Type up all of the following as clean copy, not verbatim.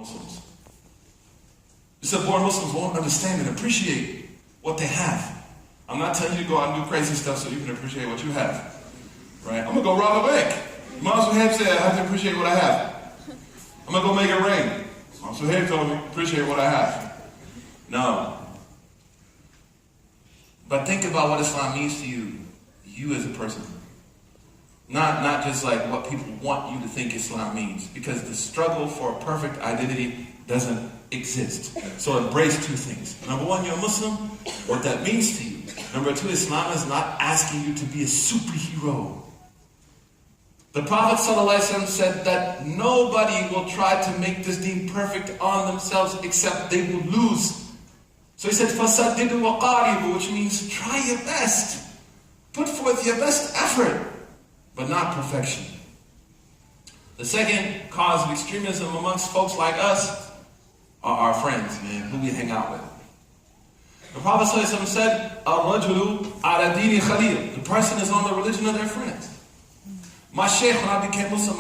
Muslims. You said born Muslims won't understand and appreciate what they have. I'm not telling you to go out and do crazy stuff so you can appreciate what you have. Right? I'm going to go rob a bank. Imam Suhaib said I have to appreciate what I have. I'm going to go make it rain. Imam Suhaib told me, appreciate what I have. No. But think about what Islam means to you. You as a person. Not just like what people want you to think Islam means. Because the struggle for a perfect identity doesn't exist. So embrace two things. Number one, you're a Muslim, what that means to you. Number two, Islam is not asking you to be a superhero. The Prophet ﷺ said that nobody will try to make this deen perfect on themselves except they will lose. So he said, فَصَدِّدُ وَقَارِبُ, which means try your best. Put forth your best effort, but not perfection. The second cause of extremism amongst folks like us are our friends, man, who we hang out with. The Prophet ﷺ said, الرَّجُلُ عَلَى دِينِ خَلِيلٍ, the person is on the religion of their friends. My sheikh, when I became Muslim,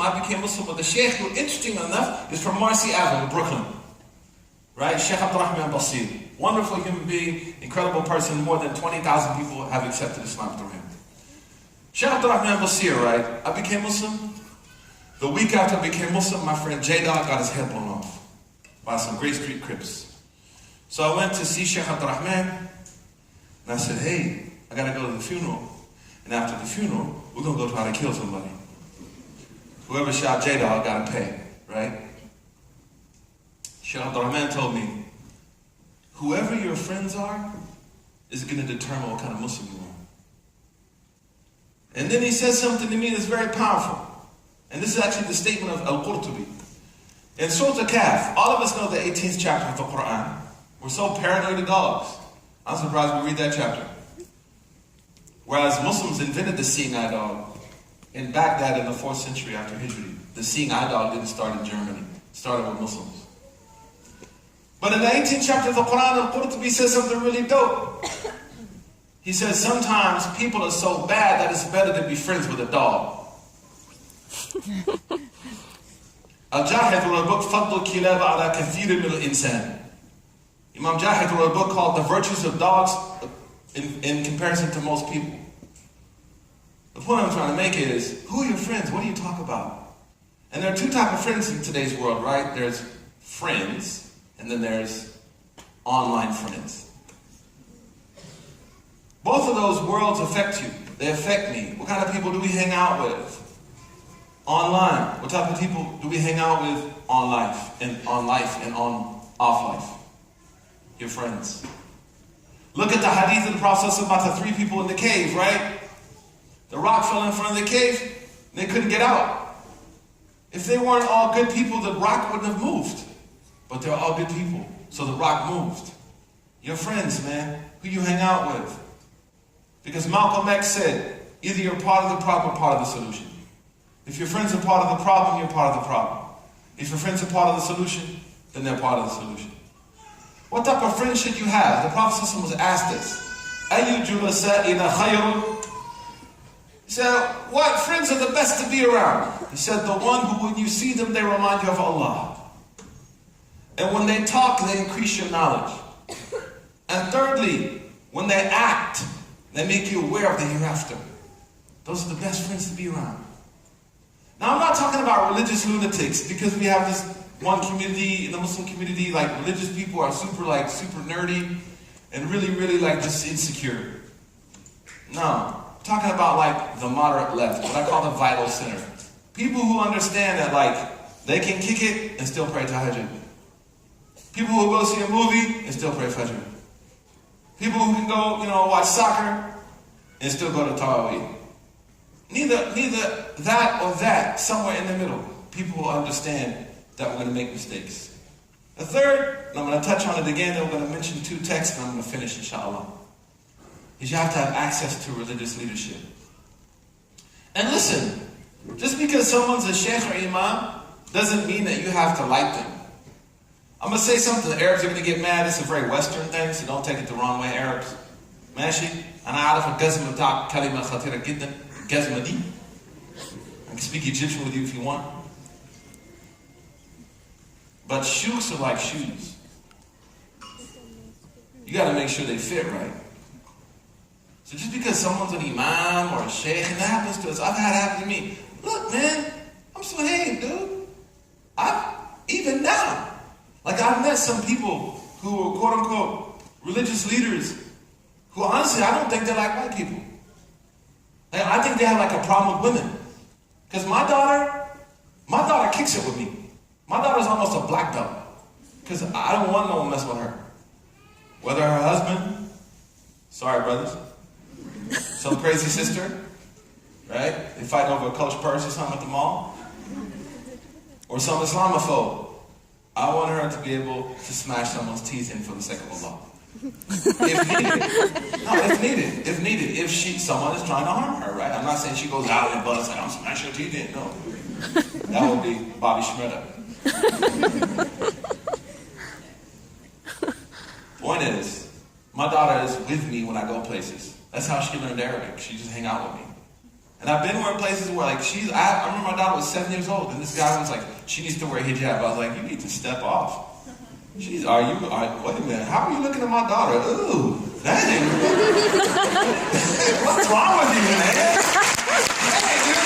but the sheikh who, interesting enough, is from Marcy Avenue, Brooklyn. Right? Sheikh Abdurrahman Basir. Wonderful human being, incredible person. More than 20,000 people have accepted Islam through him. Sheikh Abdurrahman Basir, right? I became Muslim. The week after I became Muslim, my friend J-Dog got his head blown off by some Great Street Crips. So I went to see Sheikh Abdurrahman, and I said, hey, I got to go to the funeral. And after the funeral, we're going to go try to kill somebody. Whoever shot J-Dog got to pay, right? Sheikh Abdurrahman told me, whoever your friends are is going to determine what kind of Muslim you are. And then he says something to me that's very powerful. And this is actually the statement of Al-Qurtubi. In Surah Al-Kahf, all of us know the 18th chapter of the Quran. We're so paranoid of dogs. I'm surprised we read that chapter. Whereas Muslims invented the seeing eye dog in Baghdad in the 4th century after Hijri. The seeing eye dog didn't start in Germany. It started with Muslims. But in the 18th chapter of the Quran, Al-Qurtubi says something really dope. He says sometimes people are so bad that it's better to be friends with a dog. Al-Jahid wrote a book, فَضْلُ الْكِلَابَ عَلَى كَثِيرٍ مِنَ الْإِنسَانِ. Imam Jahid wrote a book called The Virtues of Dogs in comparison to most people. The point I'm trying to make is, who are your friends? What do you talk about? And there are two types of friends in today's world, right? There's friends, and then there's online friends. Both of those worlds affect you. They affect me. What kind of people do we hang out with? Online. What type of people do we hang out with on life and on off life? Your friends. Look at the hadith of the Prophet about the 3 people in the cave, right? The rock fell in front of the cave, and they couldn't get out. If they weren't all good people, the rock wouldn't have moved. But they're all good people, so the rock moved. Your friends, man, who you hang out with. Because Malcolm X said, either you're part of the problem or part of the solution. If your friends are part of the problem, you're part of the problem. If your friends are part of the solution, then they're part of the solution. What type of friends should you have? The Prophet was asked this. أَيُّ جُلَسَائِنَا خَيْرٌ? He said, what friends are the best to be around? He said, the one who when you see them, they remind you of Allah. And when they talk, they increase your knowledge. And thirdly, when they act, they make you aware of the hereafter. Those are the best friends to be around. Now, I'm not talking about religious lunatics, because we have this one community, in the Muslim community, like religious people are super nerdy and really like just insecure. No, I'm talking about like the moderate left, what I call the vital center. People who understand that like they can kick it and still pray tahajjud. People who go see a movie and still pray fajr. People who can go, watch soccer and still go to Tarawih. Neither that or that, somewhere in the middle. People who understand that we're going to make mistakes. The third, and I'm going to touch on it again, and we're going to mention 2 texts, and I'm going to finish, inshallah, is you have to have access to religious leadership. And listen, just because someone's a sheikh or imam doesn't mean that you have to like them. I'm going to say something, the Arabs are going to get mad. It's a very Western thing, so don't take it the wrong way, Arabs. ماشي أنا أعرف الجزمة بتاعك كلمة خطيرة جدا الجزمة دي. I can speak Egyptian with you if you want. But shoes are like shoes. You got to make sure they fit right. So just because someone's an imam or a sheikh, and that happens to us, I've had it happen to me. Look, man, I'm Suhaib, dude. Even now, like I've met some people who are quote unquote religious leaders who honestly I don't think they're like white people. Like, I think they have like a problem with women. Because my daughter kicks it with me. My daughter's almost a black belt. Because I don't want no one messing with her. Whether her husband, sorry brothers, some crazy sister, right? They fighting over a Coach purse or something at the mall. Or some Islamophobe. I want her to be able to smash someone's teeth in for the sake of Allah. If needed. No, if needed. If needed. If someone is trying to harm her, right? I'm not saying she goes out and busts like, I'm smashing her teeth in. No. That would be Bobby Schmurda. Point is, my daughter is with me when I go places. That's how she learned Arabic. She just hang out with me. And I've been in places where like I remember my daughter was 7 years old and this guy was like, she needs to wear hijab. I was like, you need to step off. Wait a minute, how are you looking at my daughter? Ooh, dang. What's wrong with you, man? Hey, dude.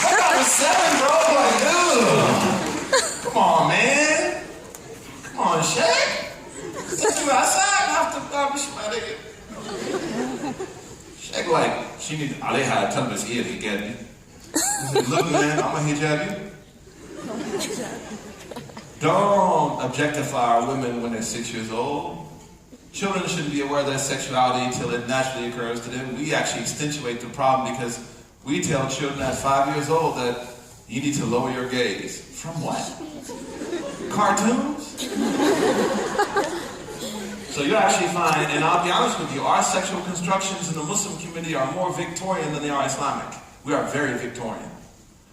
My daughter's 7, bro. Like, ooh. Come on, man. Come on, Shay. Take you outside and have to it. Shake like, she needs Aleha to tell his ear to get me. I said, look, man, I'm going to hijab you. Don't objectify women when they're 6 years old. Children shouldn't be aware of their sexuality until it naturally occurs to them. We actually accentuate the problem because we tell children at 5 years old that you need to lower your gaze. From what? Cartoons? So you actually find, and I'll be honest with you, our sexual constructions in the Muslim community are more Victorian than they are Islamic. We are very Victorian.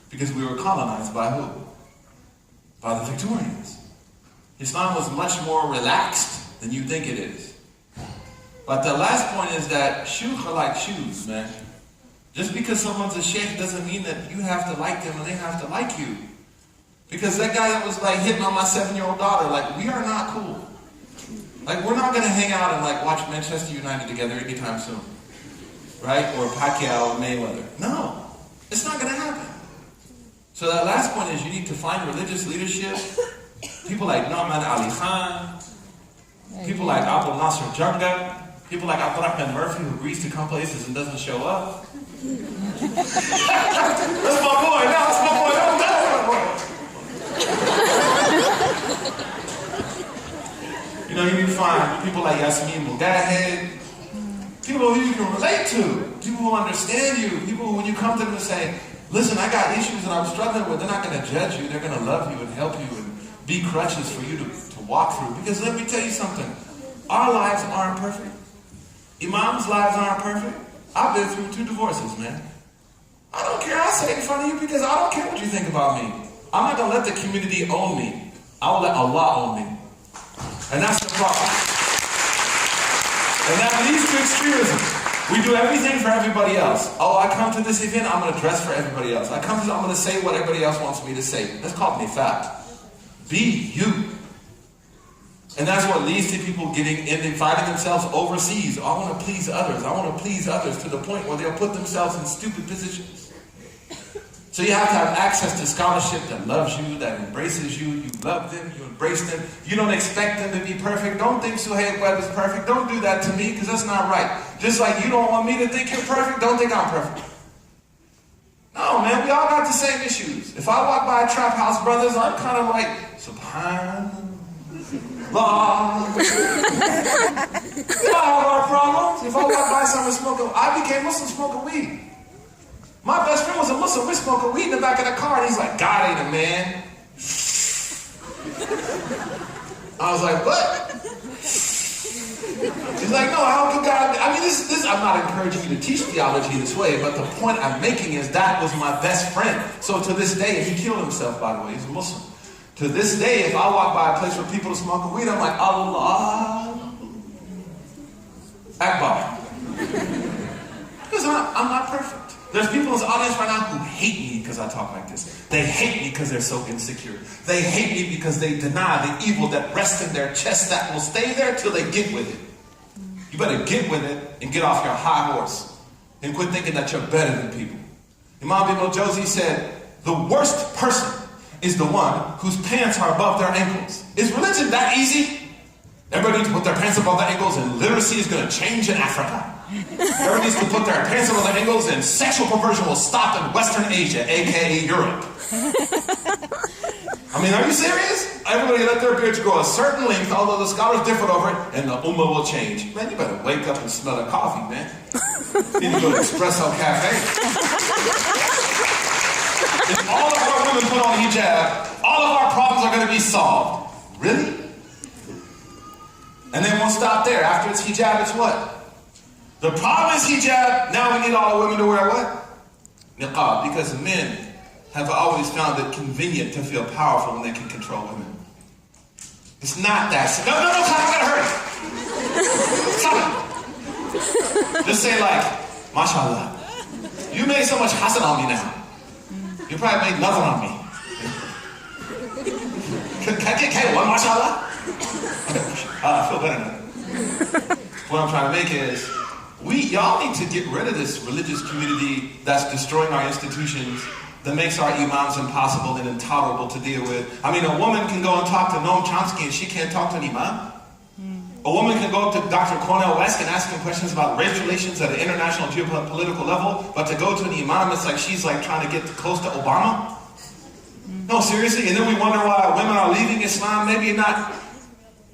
Because we were colonized by who? By the Victorians. Islam was much more relaxed than you think it is. But the last point is that shoes are like shoes, man. Just because someone's a sheikh doesn't mean that you have to like them and they have to like you. Because that guy that was like hitting on my 7-year-old daughter, like we are not cool. Like we're not going to hang out and like watch Manchester United together anytime soon. Right? Or Pacquiao and Mayweather. No. It's not going to happen. So that last point is you need to find religious leadership. People like Nauman Ali Khan. People like Abdul Nasser Jarga. People like Abdurrahman Murphy who agrees to come places and doesn't show up. That's my boy. No, that's my boy. You know, you need to find people like Yasmin Mugahed. People who you can relate to. People who understand you. People who, when you come to them and say, listen, I got issues that I'm struggling with, they're not going to judge you. They're going to love you and help you and be crutches for you to walk through. Because let me tell you something. Our lives aren't perfect. Imam's lives aren't perfect. I've been through 2 divorces, man. I don't care. I'll say it in front of you because I don't care what you think about me. I'm not going to let the community own me. I will let Allah own me. And that's the problem. And that leads to extremism. We do everything for everybody else. Oh, I come to this event, I'm going to dress for everybody else. I'm going to say what everybody else wants me to say. That's called nifaq. Be you. And that's what leads to people finding themselves overseas. Oh, I want to please others. I want to please others to the point where they'll put themselves in stupid positions. So you have to have access to scholarship that loves you, that embraces you. You love them, you embrace them. You don't expect them to be perfect. Don't think Suhaib Webb is perfect. Don't do that to me because that's not right. Just like you don't want me to think you're perfect, don't think I'm perfect. No, man, we all got the same issues. If I walk by a trap house, brothers, I'm kind of like, Subhanallah. We all have our problems. If I walk by someone smoking, I became Muslim smoking weed. My best friend was a Muslim. We're smoking weed in the back of the car, and he's like, God ain't a man. I was like, what? He's like, no, how could God? I mean, this. I'm not encouraging you to teach theology this way, but the point I'm making is that was my best friend. So to this day, he killed himself, by the way. He's a Muslim. To this day, if I walk by a place where people are smoking weed, I'm like, Allah Akbar. Because I'm not perfect. There's people in this audience right now who hate me because I talk like this. They hate me because they're so insecure. They hate me because they deny the evil that rests in their chest that will stay there till they get with it. You better get with it and get off your high horse and quit thinking that you're better than people. Imam Ibn Jawzi said, the worst person is the one whose pants are above their ankles. Is religion that easy? Everybody needs to put their pants above their ankles and literacy is going to change in Africa. Everybody needs to put their pants above their ankles and sexual perversion will stop in Western Asia, aka Europe. I mean, are you serious? Everybody let their beards grow a certain length, although the scholars differed over it, and the ummah will change. Man, you better wake up and smell the coffee, man. You need to go to Espresso Cafe. If all of our women put on hijab, all of our problems are going to be solved. Really? And then we'll stop there. After it's hijab, it's what? The problem is hijab. Now we need all the women to wear what? Niqab. Because men have always found it convenient to feel powerful when they can control women. It's not that. No, I gotta hurt. Stop it. Just say like, mashallah. You made so much hasan on me now. You probably made nothing on me. Can I get one mashallah? I feel better now. What I'm trying to make is, y'all need to get rid of this religious community that's destroying our institutions, that makes our imams impossible and intolerable to deal with. I mean, a woman can go and talk to Noam Chomsky and she can't talk to an imam. A woman can go up to Dr. Cornel West and ask him questions about race relations at an international geopolitical level, but to go to an imam, it's like she's like trying to get close to Obama. No, seriously. And then we wonder why women are leaving Islam, maybe not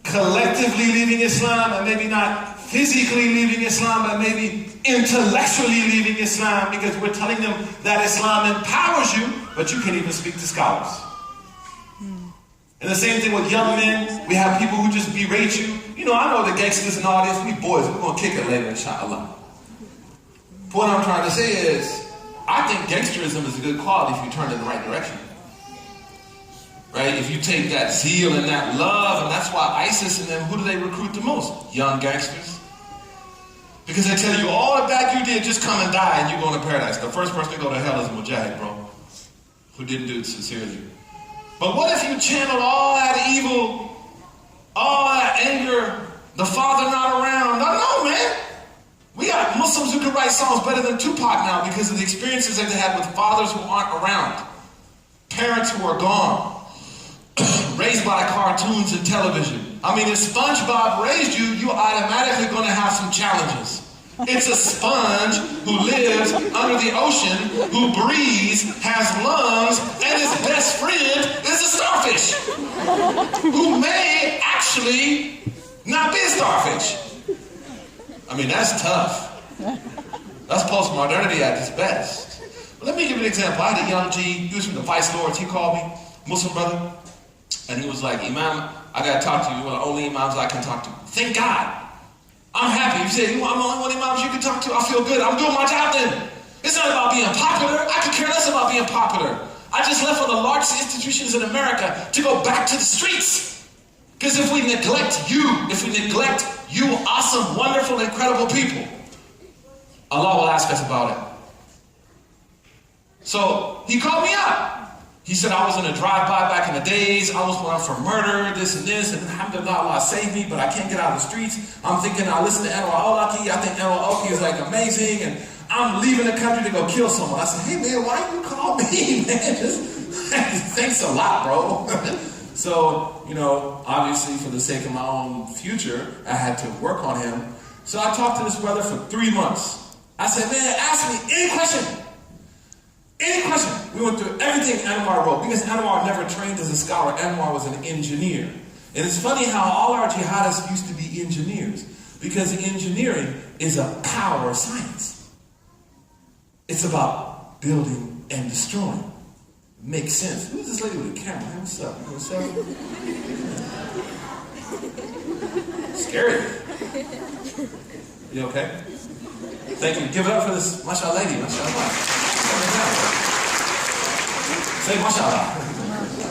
collectively leaving Islam, and maybe not physically leaving Islam, but maybe intellectually leaving Islam, because we're telling them that Islam empowers you, but you can't even speak to scholars. And the same thing with young men. We have people who just berate you. You know, I know the gangsters and all this. We boys, we're going to kick it later, inshallah. But what I'm trying to say is, I think gangsterism is a good quality if you turn it in the right direction. Right? If you take that zeal and that love, and that's why ISIS and them, who do they recruit the most? Young gangsters. Because they tell you all the bad you did, just come and die and you're going to paradise. The first person to go to hell is a mujahid, bro, who didn't do it sincerely. But what if you channeled all that evil, all that anger, the father not around? No, man. We got Muslims who can write songs better than Tupac now because of the experiences that they had with fathers who aren't around, parents who are gone, raised by cartoons and television. I mean, if SpongeBob raised you, you're automatically going to have some challenges. It's a sponge who lives under the ocean, who breathes, has lungs, and his best friend is a starfish, who may actually not be a starfish. I mean, that's tough. That's postmodernity at its best. But let me give you an example. I had a young G, he was from the Vice Lords, he called me, Muslim brother, and he was like, Imam, I gotta talk to you. You're the only imams I can talk to. Thank God. I'm happy. You say, I'm the only one imams you can talk to. I feel good. I'm doing my job then. It's not about being popular. I could care less about being popular. I just left one of the largest institutions in America to go back to the streets. Because if we neglect you awesome, wonderful, incredible people, Allah will ask us about it. So he called me up. He said, I was in a drive-by back in the days. I was going for murder, this, and alhamdulillah, Allah saved me, but I can't get out of the streets. I'm thinking, I listen to Anwar al-Awlaki. I think Anwar al-Awlaki is like amazing, and I'm leaving the country to go kill someone. I said, hey man, why you call me, man? Thanks a lot, bro. So, you know, obviously for the sake of my own future, I had to work on him. So I talked to this brother for 3 months. I said, man, ask me any question. Any question. We went through everything Anwar wrote, because Anwar never trained as a scholar. Anwar was an engineer. And it's funny how all our jihadists used to be engineers, because engineering is a power science. It's about building and destroying. Makes sense. Who's this lady with the camera? Hey, what's up? What's up? Scary. You okay? Thank you. Give it up for this mashallah lady. Mashallah. Say mashallah.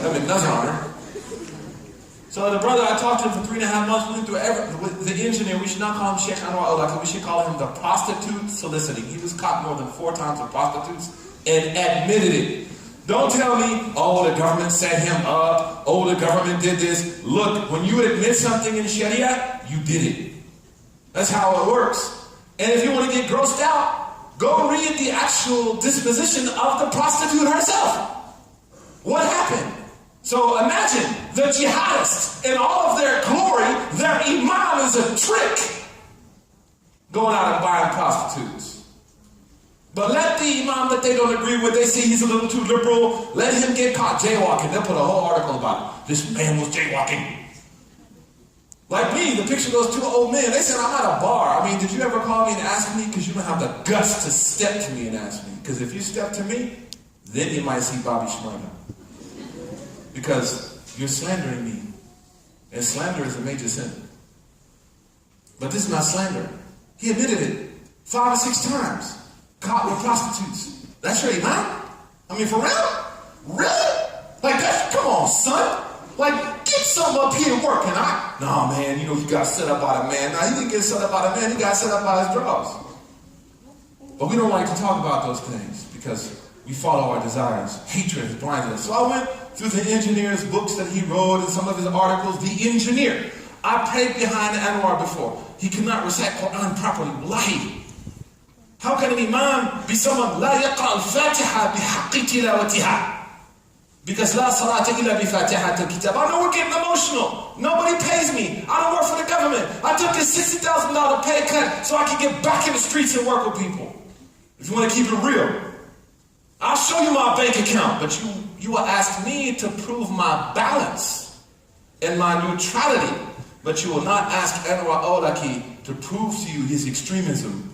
That meant nothing on her. So the brother, I talked to him for 3.5 months, we went through with the engineer, we should not call him Sheikh Anwar Olaka, we should call him the prostitute soliciting. He was caught more than 4 times with prostitutes and admitted it. Don't tell me, oh, the government set him up, oh, the government did this. Look, when you admit something in Sharia, you did it. That's how it works. And if you want to get grossed out, go read the actual disposition of the prostitute herself. What happened? So imagine the jihadists in all of their glory, their imam is a trick going out and buying prostitutes. But let the imam that they don't agree with, they see he's a little too liberal, let him get caught jaywalking. They'll put a whole article about it. This man was jaywalking. Like me, the picture of those 2 old men, they said, I'm at a bar. I mean, did you ever call me and ask me? Because you don't have the guts to step to me and ask me. Because if you step to me, then you might see Bobby Shmurda. Because you're slandering me. And slander is a major sin. But this is not slander. He admitted it 5 or 6 times. Caught with prostitutes. That's your imam? I mean, for real? Really? Like that? Come on, son. Like, get something up here working. Nah, man, you know, he got set up by the man. Nah, he didn't get set up by the man. He got set up by his drugs. But we don't like to talk about those things because we follow our desires. Hatred has blinded us. So I went through the engineer's books that he wrote and some of his articles. The engineer. I prayed behind Anwar before. He could not recite Quran properly. Wallahi. How can an imam be someone لا يقرأ الفاتحة بحق تلاوتها? Because la salata illa bi fatihat al-kitab. I know we're getting emotional. Nobody pays me. I don't work for the government. I took this $60,000 pay cut so I can get back in the streets and work with people. If you want to keep it real, I'll show you my bank account, but you will ask me to prove my balance and my neutrality, but you will not ask Anwar Olaki to prove to you his extremism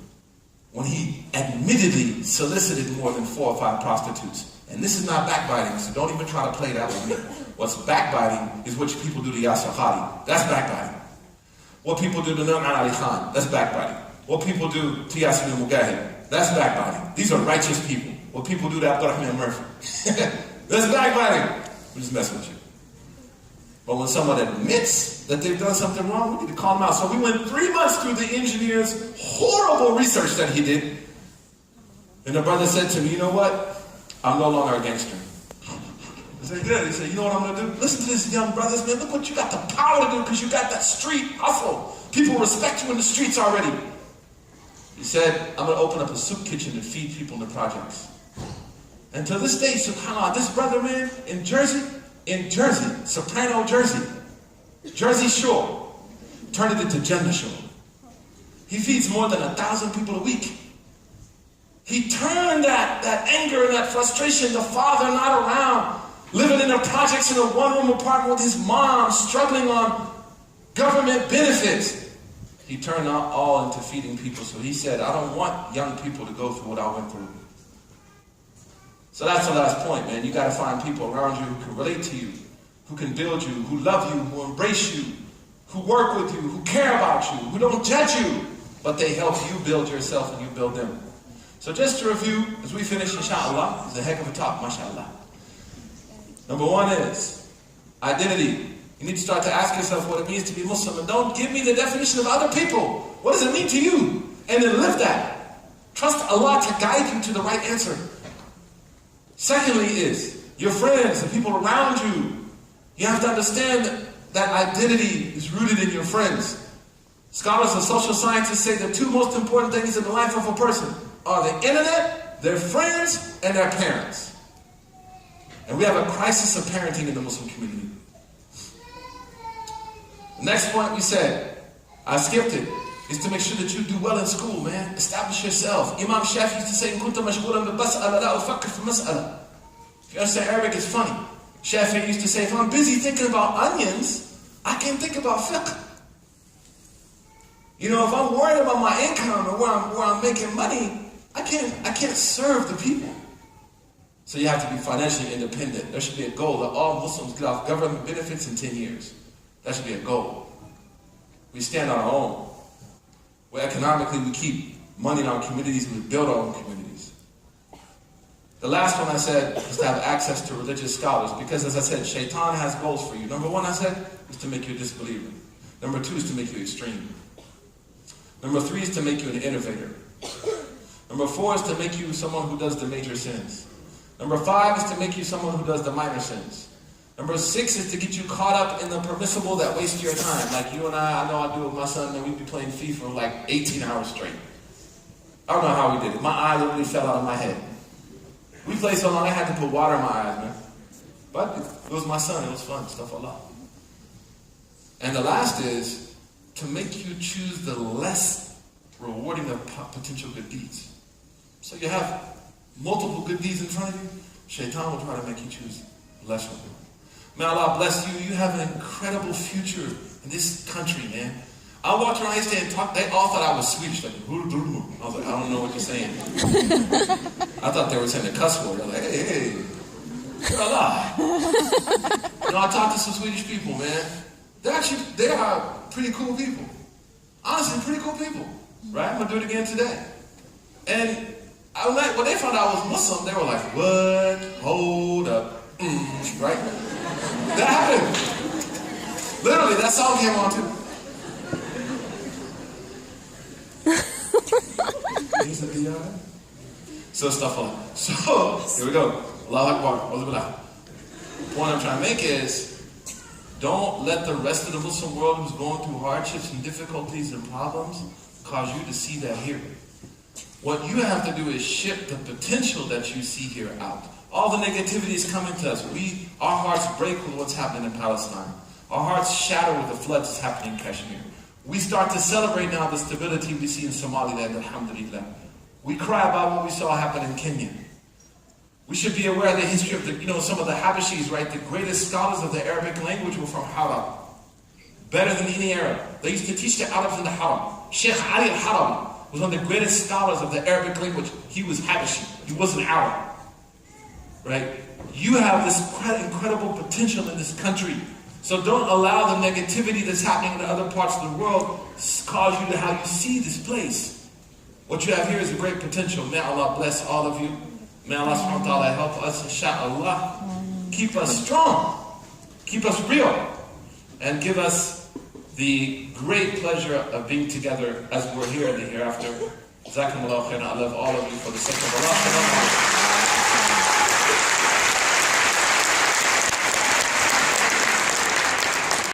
when he admittedly solicited more than 4 or 5 prostitutes. And this is not backbiting, so don't even try to play that with me. What's backbiting is what people do to Yasser Khadi. That's backbiting. What people do to Nouman Ali Khan, that's backbiting. What people do to Yasmin Mugahid, that's backbiting. These are righteous people. What people do to Abdurrahman Murphy, that's backbiting. We're just messing with you. But when someone admits that they've done something wrong, we need to call them out. So we went 3 months through the engineer's horrible research that he did. And the brother said to me, you know what? I'm no longer a gangster. I said, good. He said, you know what I'm going to do? Listen to this, young brothers, man. Look what you got the power to do because you got that street hustle. People respect you in the streets already. He said, I'm going to open up a soup kitchen and feed people in the projects. And to this day, subhanAllah, this brother, man, in Jersey, Soprano, Jersey Shore, turned it into Jannah Shore. He feeds more than 1,000 people a week. He turned that anger and that frustration, the father not around, living in the projects in a one-room apartment with his mom, struggling on government benefits. He turned all into feeding people. So he said, I don't want young people to go through what I went through. So that's the last point, man. You got to find people around you who can relate to you, who can build you, who love you, who embrace you, who work with you, who care about you, who don't judge you, but they help you build yourself and you build them. So just to review, as we finish, inshallah, it's a heck of a talk, mashallah. Number 1 is identity. You need to start to ask yourself what it means to be Muslim. And don't give me the definition of other people. What does it mean to you? And then live that. Trust Allah to guide you to the right answer. Secondly is, your friends, the people around you. You have to understand that identity is rooted in your friends. Scholars and social scientists say the 2 most important things in the life of a person are the internet, their friends, and their parents. And we have a crisis of parenting in the Muslim community. The next point we said, I skipped it, is to make sure that you do well in school, man. Establish yourself. Imam Shafi used to say, if you understand Arabic, it's funny. Shafi used to say, if I'm busy thinking about onions, I can't think about fiqh. You know, if I'm worried about my income and where I'm making money, I can't serve the people. So you have to be financially independent. There should be a goal that all Muslims get off government benefits in 10 years. That should be a goal. We stand on our own. Where economically we keep money in our communities and we build our own communities. The last one I said is to have access to religious scholars because, as I said, shaitan has goals for you. Number 1, I said, is to make you a disbeliever. Number 2 is to make you extreme. Number 3 is to make you an innovator. Number 4 is to make you someone who does the major sins. Number 5 is to make you someone who does the minor sins. Number 6 is to get you caught up in the permissible that wastes your time. Like you and I know I do with my son, and we'd be playing FIFA like 18 hours straight. I don't know how we did it. My eye literally fell out of my head. We played so long I had to put water in my eyes, man. But it was my son, it was fun, stuff a lot. And the last is to make you choose the less rewarding of potential good deeds. So you have multiple good deeds in front of you, Shaitan will try to make you choose less of them. May Allah bless you. You have an incredible future in this country, man. I walked around yesterday and talked, they all thought I was Swedish. Like, I was like, I don't know what you're saying. I thought they were saying a cuss word. I was like, hey, Allah. You know, I talked to some Swedish people, man. They are pretty cool people. Honestly, pretty cool people. Right? I'm going to do it again today. And when they found out I was Muslim, they were like, what? Hold up. Right? That happened. Literally, that song came on too. So stuff like that. So, here we go. Allahu Akbar. The point I'm trying to make is, don't let the rest of the Muslim world who's going through hardships and difficulties and problems cause you to see that here. What you have to do is shift the potential that you see here out. All the negativity is coming to us. Our hearts break with what's happening in Palestine. Our hearts shatter with the floods that's happening in Kashmir. We start to celebrate now the stability we see in Somaliland, alhamdulillah. We cry about what we saw happen in Kenya. We should be aware of the history of some of the Habashis, right? The greatest scholars of the Arabic language were from Haram. Better than any Arab. They used to teach the Arabs in the Haram. Sheikh Ali al-Harawi was one of the greatest scholars of the Arabic language. He was Habashi. He wasn't Arab. Right? You have this incredible potential in this country. So don't allow the negativity that's happening in other parts of the world cause you to how you see this place. What you have here is a great potential. May Allah bless all of you. May Allah subhanahu wa ta'ala help us, inshaAllah. Keep us strong. Keep us real. And give us the great pleasure of being together as we're here in the hereafter. Jazakumullahu khairan. I love all of you for the sake of Allah.